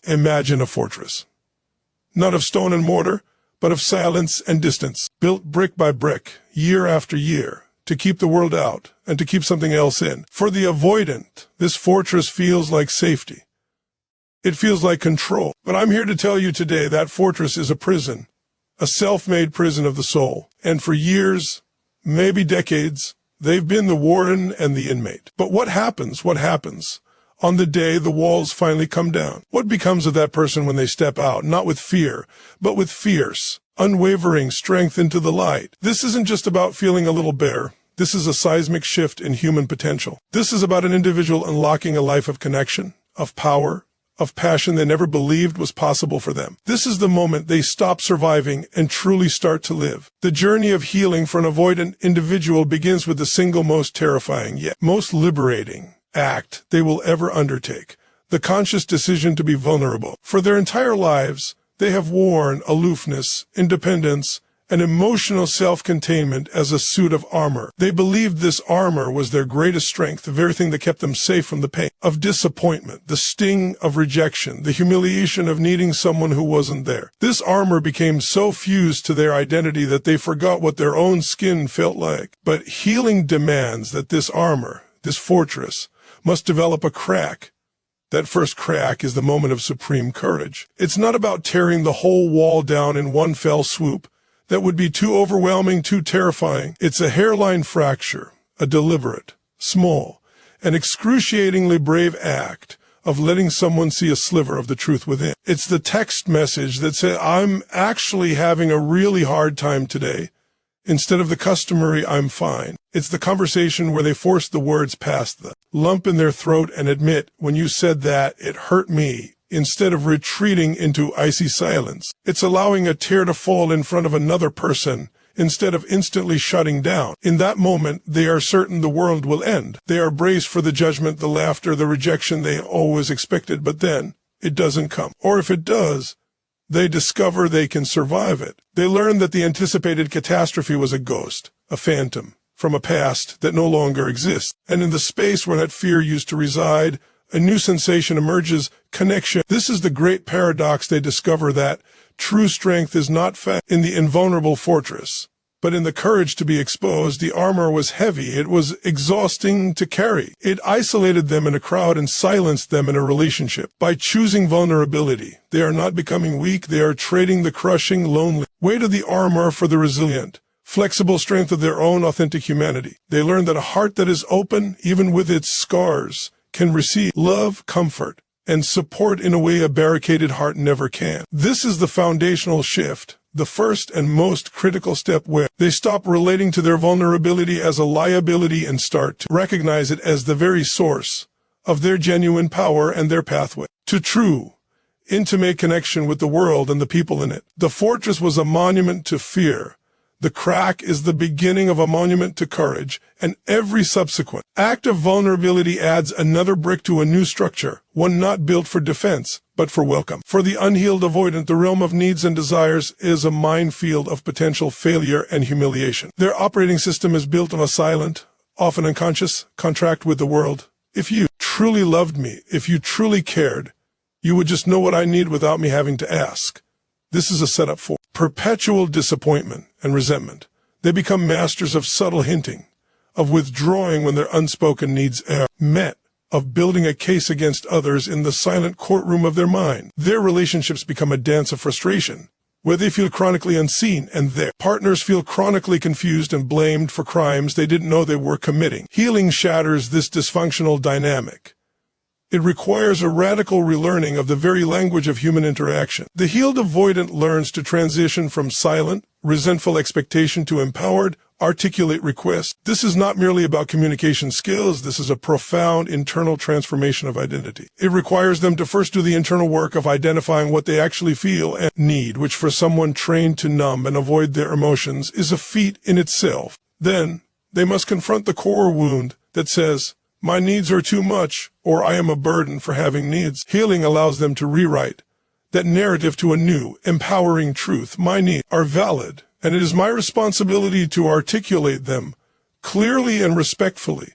Imagine a fortress. Not of stone and mortar, but of silence and distance, built brick by brick, year after year, to keep the world out and to keep something else in. For the avoidant, this fortress feels like safety. It feels like control. But I'm here to tell you today that fortress is a prison, a self-made prison of the soul. And for years, maybe decades, they've been the warden and the inmate. But what happens on the day the walls finally come down? What becomes of that person when they step out, not with fear, but with fierce, unwavering strength into the light? This isn't just about feeling a little bare. This is a seismic shift in human potential. This is about an individual unlocking a life of connection, of power, of passion they never believed was possible for them. This is the moment they stop surviving and truly start to live. The journey of healing for an avoidant individual begins with the single most terrifying yet most liberating act they will ever undertake, the conscious decision to be vulnerable. For their entire lives, they have worn aloofness, independence, and emotional self-containment as a suit of armor. They believed this armor was their greatest strength, the very thing that kept them safe from the pain of disappointment, the sting of rejection, the humiliation of needing someone who wasn't there. This armor became so fused to their identity that they forgot what their own skin felt like. But healing demands that this armor, this fortress, must develop a crack. That first crack is the moment of supreme courage. It's not about tearing the whole wall down in one fell swoop. That would be too overwhelming, too terrifying. It's a hairline fracture, a deliberate, small, and excruciatingly brave act of letting someone see a sliver of the truth within. It's the text message that says, "I'm actually having a really hard time today," instead of the customary "I'm fine." It's the conversation where they force the words past the lump in their throat and admit, "When you said that, it hurt me," instead of retreating into icy silence. It's allowing a tear to fall in front of another person instead of instantly shutting down. In that moment, they are certain the world will end. They are braced for the judgment, the laughter, the rejection they always expected, but then it doesn't come. Or if it does, they discover they can survive it. They learn that the anticipated catastrophe was a ghost, a phantom, from a past that no longer exists. And in the space where that fear used to reside, a new sensation emerges, connection. This is the great paradox. They discover that true strength is not found in the invulnerable fortress, but in the courage to be exposed. The armor was heavy. It was exhausting to carry. It isolated them in a crowd and silenced them in a relationship. By choosing vulnerability, they are not becoming weak. They are trading the crushing, lonely weight of the armor for the resilient, flexible strength of their own authentic humanity. They learn that a heart that is open, even with its scars, can receive love, comfort, and support in a way a barricaded heart never can. This is the foundational shift, the first and most critical step where they stop relating to their vulnerability as a liability and start to recognize it as the very source of their genuine power and their pathway to true, intimate connection with the world and the people in it. The fortress was a monument to fear. The crack is the beginning of a monument to courage, and every subsequent act of vulnerability adds another brick to a new structure, one not built for defense, but for welcome. For the unhealed avoidant, the realm of needs and desires is a minefield of potential failure and humiliation. Their operating system is built on a silent, often unconscious, contract with the world. If you truly loved me, if you truly cared, you would just know what I need without me having to ask. This is a setup for perpetual disappointment and resentment. They become masters of subtle hinting, of withdrawing when their unspoken needs are met, of building a case against others in the silent courtroom of their mind. Their relationships become a dance of frustration, where they feel chronically unseen and their partners feel chronically confused and blamed for crimes they didn't know they were committing. Healing shatters this dysfunctional dynamic. It requires a radical relearning of the very language of human interaction. The healed avoidant learns to transition from silent, resentful expectation to empowered, articulate request. This is not merely about communication skills. This is a profound internal transformation of identity. It requires them to first do the internal work of identifying what they actually feel and need, which for someone trained to numb and avoid their emotions is a feat in itself. Then, they must confront the core wound that says, "My needs are too much," or "I am a burden for having needs." Healing allows them to rewrite that narrative to a new, empowering truth. My needs are valid, and it is my responsibility to articulate them clearly and respectfully.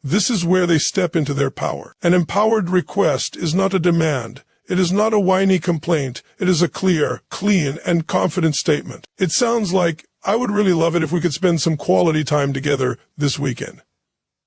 This is where they step into their power. An empowered request is not a demand. It is not a whiny complaint. It is a clear, clean, and confident statement. It sounds like, I would really love it if we could spend some quality time together this weekend.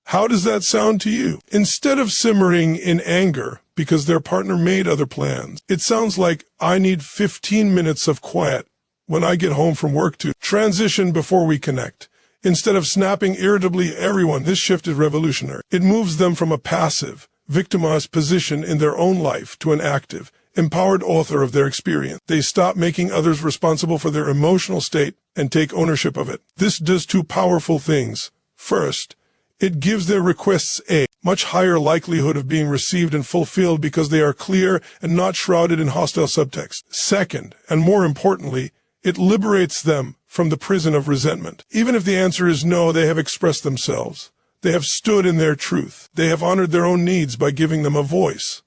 How does that sound to you? Instead of simmering in anger because their partner made other plans, it sounds like, I need 15 minutes of quiet when I get home from work to transition before we connect. Instead of snapping irritably at everyone, this shift is revolutionary. It moves them from a passive, victimized position in their own life to an active, empowered author of their experience. They stop making others responsible for their emotional state and take ownership of it. This does two powerful things. First, it gives their requests a much higher likelihood of being received and fulfilled because they are clear and not shrouded in hostile subtext. Second, and more importantly, it liberates them from the prison of resentment. Even if the answer is no, they have expressed themselves. They have stood in their truth. They have honored their own needs by giving them a voice.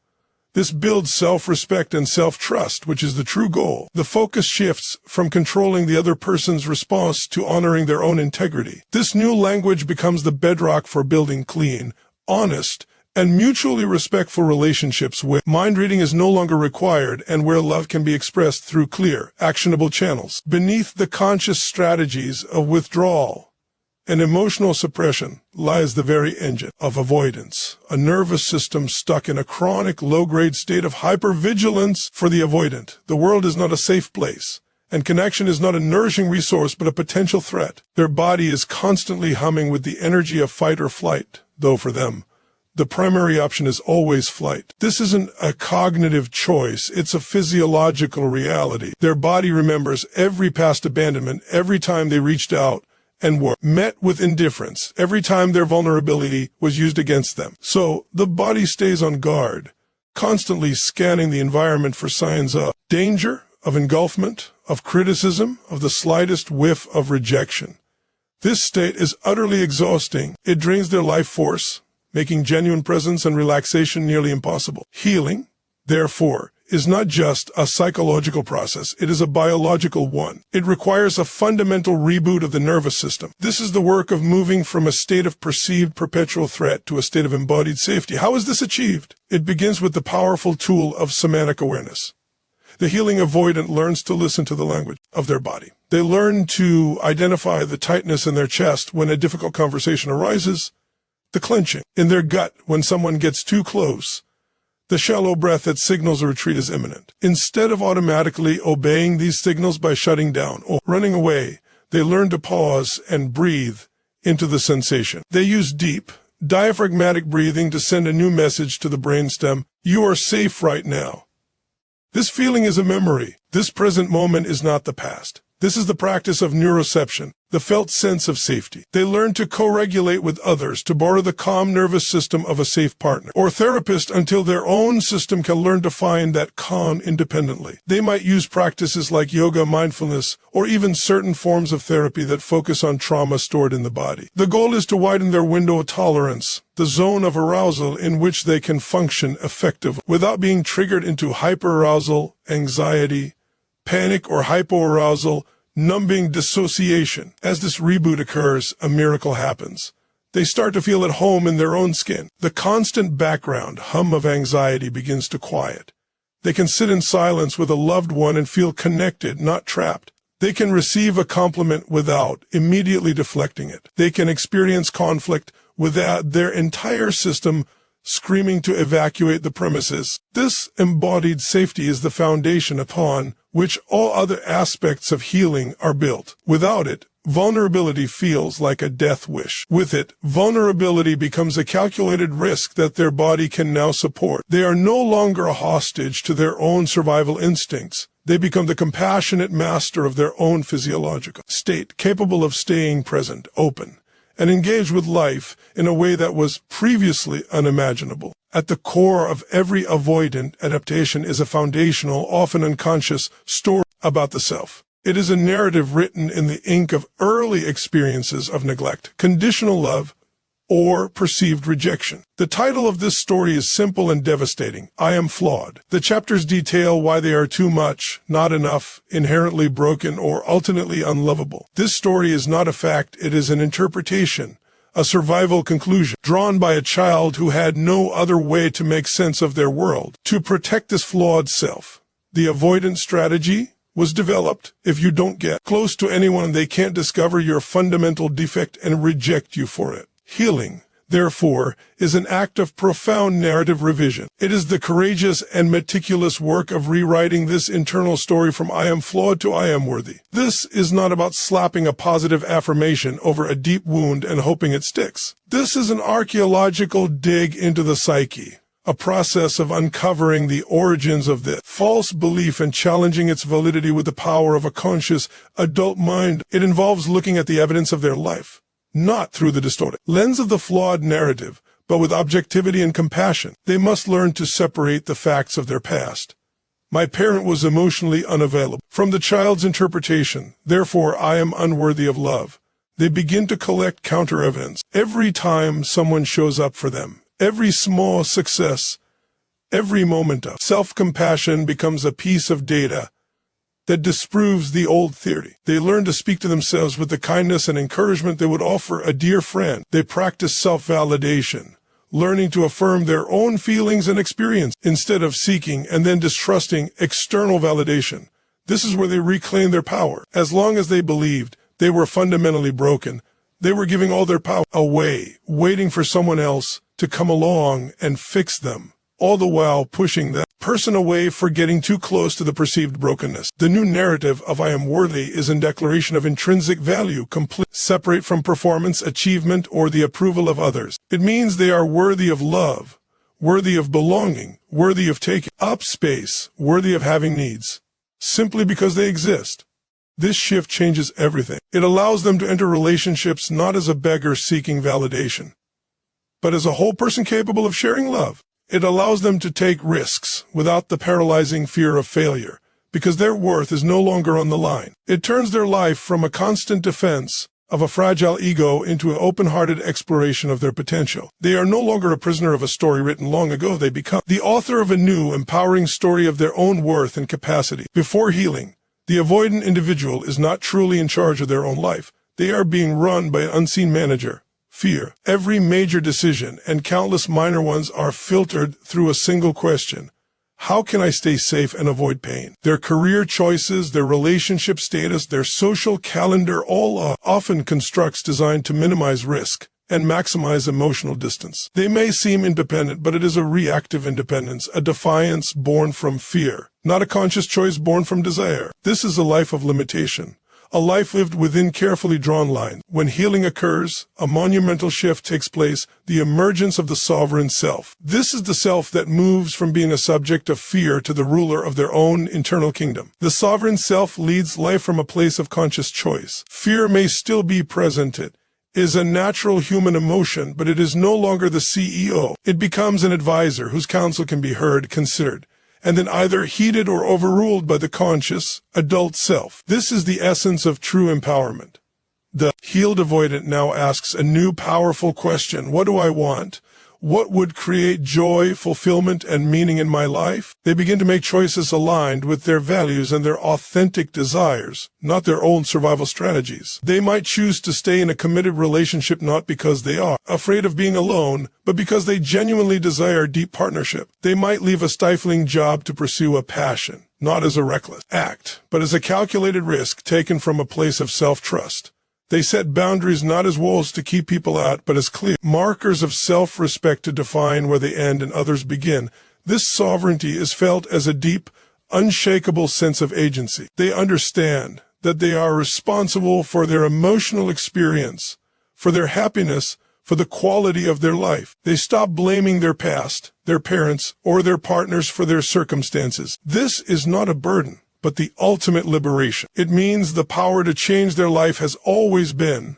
This builds self-respect and self-trust, which is the true goal. The focus shifts from controlling the other person's response to honoring their own integrity. This new language becomes the bedrock for building clean, honest, and mutually respectful relationships where mind reading is no longer required and where love can be expressed through clear, actionable channels. Beneath the conscious strategies of withdrawal and emotional suppression lies the very engine of avoidance, a nervous system stuck in a chronic low-grade state of hypervigilance. For the avoidant, the world is not a safe place, and connection is not a nourishing resource but a potential threat. Their body is constantly humming with the energy of fight or flight, though for them, the primary option is always flight. This isn't a cognitive choice, it's a physiological reality. Their body remembers every past abandonment, every time they reached out and were met with indifference, every time their vulnerability was used against them. So the body stays on guard, constantly scanning the environment for signs of danger, of engulfment, of criticism, of the slightest whiff of rejection. This state is utterly exhausting. It drains their life force, making genuine presence and relaxation nearly impossible. Healing, therefore, is not just a psychological process, it is a biological one. It requires a fundamental reboot of the nervous system. This is the work of moving from a state of perceived perpetual threat to a state of embodied safety. How is this achieved? It begins with the powerful tool of somatic awareness. The healing avoidant learns to listen to the language of their body. They learn to identify the tightness in their chest when a difficult conversation arises, the clenching in their gut when someone gets too close, the shallow breath that signals a retreat is imminent. Instead of automatically obeying these signals by shutting down or running away, they learn to pause and breathe into the sensation. They use deep, diaphragmatic breathing to send a new message to the brainstem. You are safe right now. This feeling is a memory. This present moment is not the past. This is the practice of neuroception, the felt sense of safety. They learn to co-regulate with others, to borrow the calm nervous system of a safe partner or therapist until their own system can learn to find that calm independently. They might use practices like yoga, mindfulness, or even certain forms of therapy that focus on trauma stored in the body. The goal is to widen their window of tolerance, the zone of arousal in which they can function effectively without being triggered into hyperarousal, anxiety, panic, or hypoarousal, numbing dissociation. As this reboot occurs, a miracle happens. They start to feel at home in their own skin. The constant background hum of anxiety begins to quiet. They can sit in silence with a loved one and feel connected, not trapped. They can receive a compliment without immediately deflecting it. They can experience conflict without their entire system screaming to evacuate the premises. This embodied safety is the foundation upon which all other aspects of healing are built. Without it, vulnerability feels like a death wish. With it, vulnerability becomes a calculated risk that their body can now support. They are no longer a hostage to their own survival instincts. They become the compassionate master of their own physiological state, capable of staying present, open, and engaged with life in a way that was previously unimaginable. At the core of every avoidant adaptation is a foundational, often unconscious, story about the self. It is a narrative written in the ink of early experiences of neglect, conditional love, or perceived rejection. The title of this story is simple and devastating. I am flawed. The chapters detail why they are too much, not enough, inherently broken, or ultimately unlovable. This story is not a fact, it is an interpretation a survival conclusion drawn by a child who had no other way to make sense of their world. To protect this flawed self, the avoidant strategy was developed. If you don't get close to anyone, they can't discover your fundamental defect and reject you for it. Healing, therefore, is an act of profound narrative revision. It is the courageous and meticulous work of rewriting this internal story from I am flawed to I am worthy. This is not about slapping a positive affirmation over a deep wound and hoping it sticks. This is an archaeological dig into the psyche, a process of uncovering the origins of the false belief and challenging its validity with the power of a conscious, adult mind. It involves looking at the evidence of their life, not through the distorted lens of the flawed narrative, but with objectivity and compassion. They must learn to separate the facts of their past. My parent was emotionally unavailable from the child's interpretation, therefore I am unworthy of love. They begin to collect counter-evidence. Every time someone shows up for them, every small success, every moment of self-compassion becomes a piece of data that disproves the old theory. They learn to speak to themselves with the kindness and encouragement they would offer a dear friend. They practice self-validation, learning to affirm their own feelings and experience instead of seeking and then distrusting external validation. This is where they reclaim their power. As long as they believed they were fundamentally broken, they were giving all their power away, waiting for someone else to come along and fix them, all the while pushing that person away for getting too close to the perceived brokenness. The new narrative of I am worthy is in declaration of intrinsic value, complete, separate from performance, achievement, or the approval of others. It means they are worthy of love, worthy of belonging, worthy of taking up space, worthy of having needs, simply because they exist. This shift changes everything. It allows them to enter relationships not as a beggar seeking validation, but as a whole person capable of sharing love. It allows them to take risks without the paralyzing fear of failure, because their worth is no longer on the line. It turns their life from a constant defense of a fragile ego into an open-hearted exploration of their potential. They are no longer a prisoner of a story written long ago. They become the author of a new, empowering story of their own worth and capacity. Before healing, the avoidant individual is not truly in charge of their own life. They are being run by an unseen manager. Fear. Every major decision and countless minor ones are filtered through a single question. How can I stay safe and avoid pain? Their career choices, their relationship status, their social calendar, all often constructs designed to minimize risk and maximize emotional distance. They may seem independent, but it is a reactive independence, a defiance born from fear, not a conscious choice born from desire. This is a life of limitation, a life lived within carefully drawn lines. When healing occurs, a monumental shift takes place, the emergence of the sovereign self. This is the self that moves from being a subject of fear to the ruler of their own internal kingdom. The sovereign self leads life from a place of conscious choice. Fear may still be present. It is a natural human emotion, but it is no longer the CEO. It becomes an advisor whose counsel can be heard, considered, and then either heeded or overruled by the conscious, adult self. This is the essence of true empowerment. The healed avoidant now asks a new powerful question. What do I want? What would create joy, fulfillment, and meaning in my life? They begin to make choices aligned with their values and their authentic desires, not their own survival strategies. They might choose to stay in a committed relationship not because they are afraid of being alone, but because they genuinely desire deep partnership. They might leave a stifling job to pursue a passion, not as a reckless act, but as a calculated risk taken from a place of self-trust. They set boundaries not as walls to keep people out, but as clear markers of self-respect to define where they end and others begin. This sovereignty is felt as a deep, unshakable sense of agency. They understand that they are responsible for their emotional experience, for their happiness, for the quality of their life. They stop blaming their past, their parents, or their partners for their circumstances. This is not a burden, but the ultimate liberation. It means the power to change their life has always been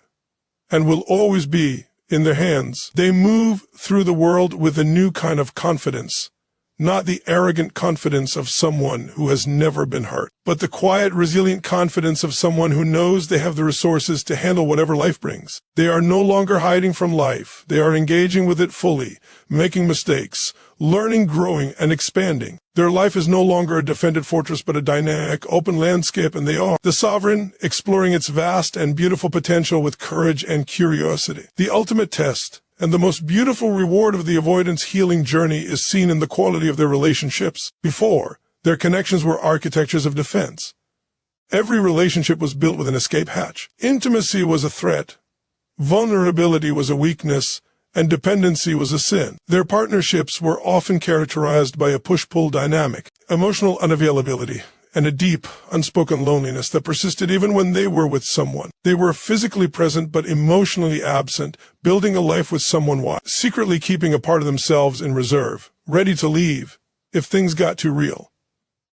and will always be in their hands. They move through the world with a new kind of confidence, not the arrogant confidence of someone who has never been hurt, but the quiet, resilient confidence of someone who knows they have the resources to handle whatever life brings. They are no longer hiding from life. They are engaging with it fully, making mistakes, learning, growing, and expanding. Their life is no longer a defended fortress but a dynamic, open landscape, and they are the sovereign, exploring its vast and beautiful potential with courage and curiosity. The ultimate test and the most beautiful reward of the avoidance healing journey is seen in the quality of their relationships. Before, their connections were architectures of defense. Every relationship was built with an escape hatch. Intimacy was a threat, vulnerability was a weakness, and dependency was a sin. Their partnerships were often characterized by a push-pull dynamic, emotional unavailability, and a deep, unspoken loneliness that persisted even when they were with someone. They were physically present but emotionally absent, building a life with someone while secretly keeping a part of themselves in reserve, ready to leave if things got too real.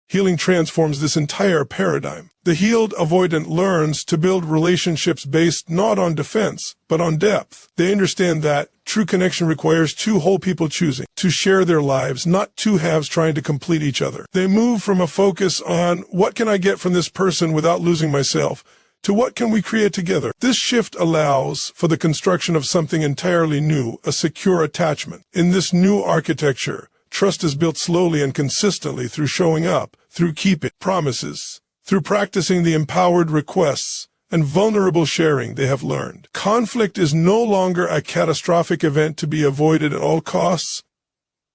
Healing transforms this entire paradigm. The healed avoidant learns to build relationships based not on defense, but on depth. They understand that true connection requires two whole people choosing to share their lives, not two halves trying to complete each other. They move from a focus on what can I get from this person without losing myself to what can we create together. This shift allows for the construction of something entirely new, a secure attachment. In this new architecture, trust is built slowly and consistently through showing up, through keeping promises, through practicing the empowered requests and vulnerable sharing they have learned. Conflict is no longer a catastrophic event to be avoided at all costs.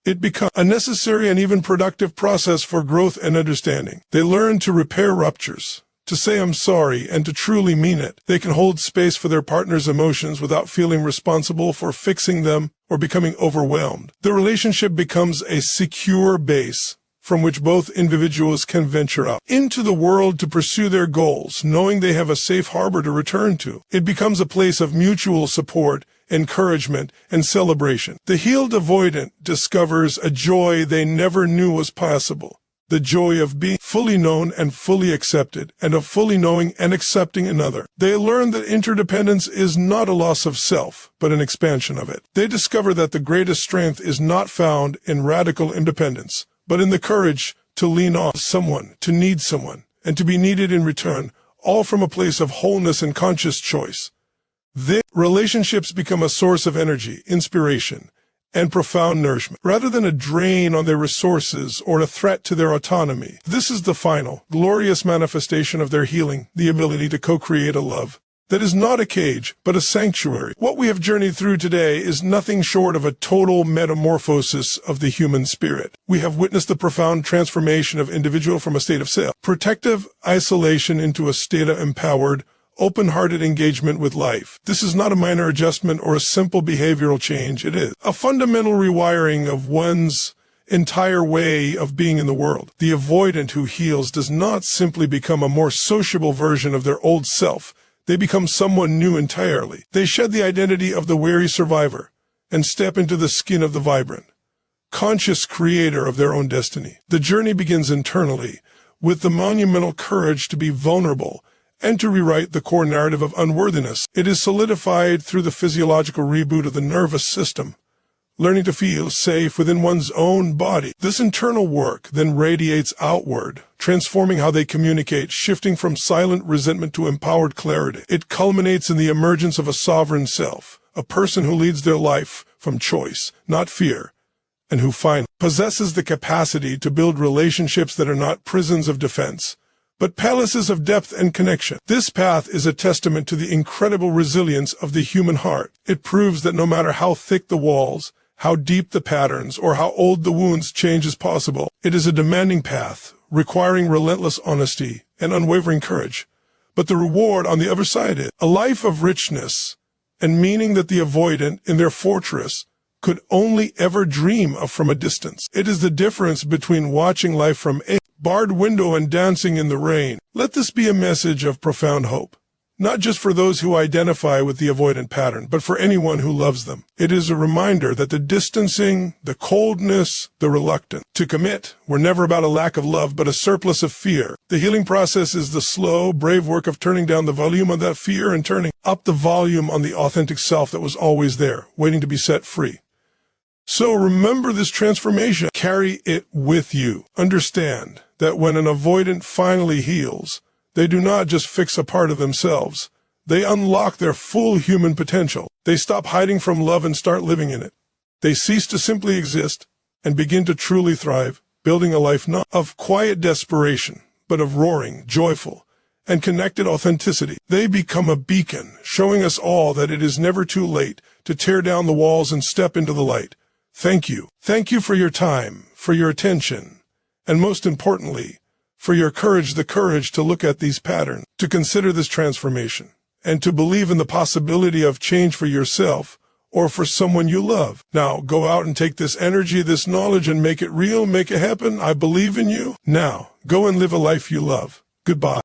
It becomes a necessary and even productive process for growth and understanding. They learn to repair ruptures, to say I'm sorry, and to truly mean it. They can hold space for their partner's emotions without feeling responsible for fixing them or becoming overwhelmed. The relationship becomes a secure base from which both individuals can venture out into the world to pursue their goals, knowing they have a safe harbor to return to. It becomes a place of mutual support, encouragement, and celebration. The healed avoidant discovers a joy they never knew was possible. The joy of being fully known and fully accepted, and of fully knowing and accepting another. They learn that interdependence is not a loss of self, but an expansion of it. They discover that the greatest strength is not found in radical independence, but in the courage to lean on someone, to need someone, and to be needed in return, all from a place of wholeness and conscious choice. Their relationships become a source of energy, inspiration, and profound nourishment, rather than a drain on their resources or a threat to their autonomy. This is the final, glorious manifestation of their healing, the ability to co-create a love that is not a cage, but a sanctuary. What we have journeyed through today is nothing short of a total metamorphosis of the human spirit. We have witnessed the profound transformation of individual from a state of self-protective isolation into a state of empowered, open-hearted engagement with life. This is not a minor adjustment or a simple behavioral change. It is a fundamental rewiring of one's entire way of being in the world. The avoidant who heals does not simply become a more sociable version of their old self. They become someone new entirely. They shed the identity of the weary survivor and step into the skin of the vibrant, conscious creator of their own destiny. The journey begins internally, with the monumental courage to be vulnerable and to rewrite the core narrative of unworthiness. It is solidified through the physiological reboot of the nervous system, learning to feel safe within one's own body. This internal work then radiates outward, transforming how they communicate, shifting from silent resentment to empowered clarity. It culminates in the emergence of a sovereign self, a person who leads their life from choice, not fear, and who finally possesses the capacity to build relationships that are not prisons of defense, but palaces of depth and connection. This path is a testament to the incredible resilience of the human heart. It proves that no matter how thick the walls, how deep the patterns, or how old the wounds, change is possible. It is a demanding path, requiring relentless honesty and unwavering courage. But the reward on the other side is a life of richness and meaning that the avoidant in their fortress could only ever dream of from a distance. It is the difference between watching life from a barred window and dancing in the rain. Let this be a message of profound hope, not just for those who identify with the avoidant pattern, but for anyone who loves them. It is a reminder that the distancing, the coldness, the reluctance to commit were never about a lack of love, but a surplus of fear. The healing process is the slow, brave work of turning down the volume of that fear and turning up the volume on the authentic self that was always there, waiting to be set free. So remember this transformation. Carry it with you. Understand that when an avoidant finally heals, they do not just fix a part of themselves. They unlock their full human potential. They stop hiding from love and start living in it. They cease to simply exist and begin to truly thrive. building a life not of quiet desperation, but of roaring, joyful, and connected authenticity. They become a beacon, showing us all that it is never too late to tear down the walls and step into the light. Thank you. Thank you for your time, for your attention, and most importantly, for your courage, the courage to look at these patterns, to consider this transformation, and to believe in the possibility of change for yourself or for someone you love. Now, go out and take this energy, this knowledge, and make it real, make it happen. I believe in you. Now, go and live a life you love. Goodbye.